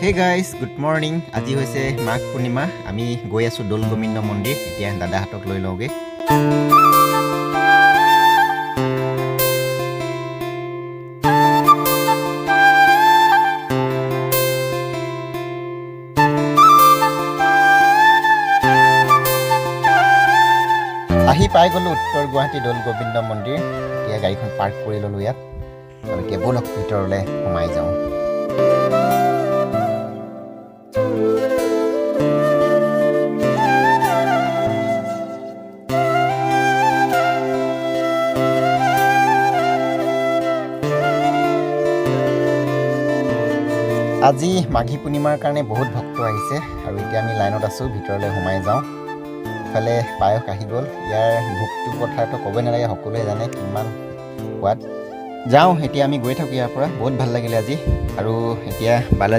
Hey guys good morning. আজি হৈছে মাঘ পূৰ্ণিমা। আমি গৈ আছোঁ দৌল গোবিন্দ মন্দিৰ। এতিয়া দাদাহঁতক লৈ লওঁগৈ। আহি পাই গ'লোঁ উত্তৰ গুৱাহাটী দৌল গোবিন্দ মন্দিৰ। এতিয়া গাড়ীখন পাৰ্ক কৰি ল'লোঁ ইয়াত। আৰু এতিয়া ব'লক ভিতৰলৈ সোমাই যাওঁ। আজি মাঘী পূৰ্ণিমাৰ কাৰণে বহুত ভক্ত আহিছে আৰু এতিয়া আমি লাইনত আছোঁ। ভিতৰলৈ সোমাই যাওঁ। ইফালে পায়স আহি গ'ল। ইয়াৰ ভোগটোৰ কথাটো ক'বই নালাগে, সকলোৱে জানে কিমান সোৱাদ। যাওঁ, এতিয়া আমি গৈ থাকোঁ ইয়াৰ পৰা। বহুত ভাল লাগিলে আজি। আৰু এতিয়া বালাজী